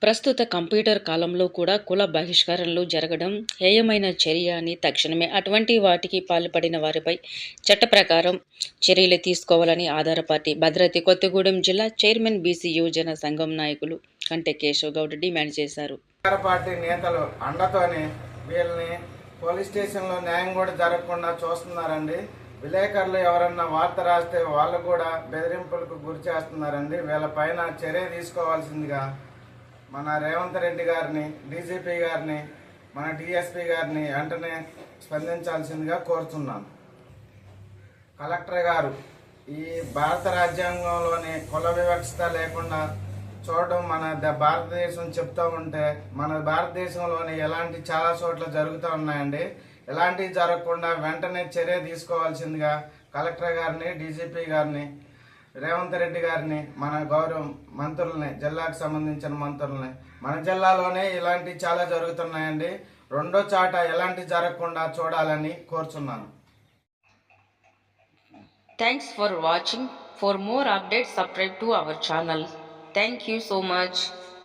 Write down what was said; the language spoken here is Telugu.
ప్రస్తుత కంప్యూటర్ కాలంలో కూడా కుల బహిష్కరణలు జరగడం హేయమైన చర్య అని తక్షణమే అటువంటి వాటికి పాల్పడిన వారిపై చట్ట ప్రకారం చర్యలు తీసుకోవాలని ఆధార పార్టీ భద్రాద్రి కొత్తగూడెం జిల్లా చైర్మన్ బీసీ యువజన సంఘం నాయకులు కంటె కేశవ్ గౌడ్ డిమాండ్ చేశారు. అధికార పార్టీ నేతలు అండతోనే వీళ్ళని పోలీస్ స్టేషన్లో న్యాయం కూడా జరగకుండా చూస్తున్నారండి. విలేకరులు ఎవరన్నా వార్త రాస్తే వాళ్ళు కూడా బెదిరింపులకు గురి చేస్తున్నారండి. వీళ్ళపైన చర్య తీసుకోవాల్సిందిగా మన రేవంత్ రెడ్డి గారిని, డీజీపీ గారిని, మన డిఎస్పీ గారిని వెంటనే స్పందించాల్సిందిగా కోరుతున్నాను. కలెక్టర్ గారు ఈ భారత రాజ్యాంగంలోని కుల వివక్షత లేకుండా చూడడం మన భారతదేశం చెప్తూ ఉంటే మన భారతదేశంలోని ఎలాంటి చాలా చోట్ల జరుగుతూ ఉన్నాయండి. ఎలాంటివి జరగకుండా వెంటనే చర్య తీసుకోవాల్సిందిగా కలెక్టర్ గారిని, డీజీపీ గారిని, రేవంత్ రెడ్డి గారిని, మన గౌరవ మంత్రులని, జిల్లాకు సంబంధించిన మంత్రులని, మన జిల్లాలోనే ఇలాంటి చాలా జరుగుతున్నాయండి. రెండో చాట ఎలాంటి జరగకుండా చూడాలని కోరుచున్నాను. Thanks for watching. For more updates, subscribe to our channel. Thank you so much.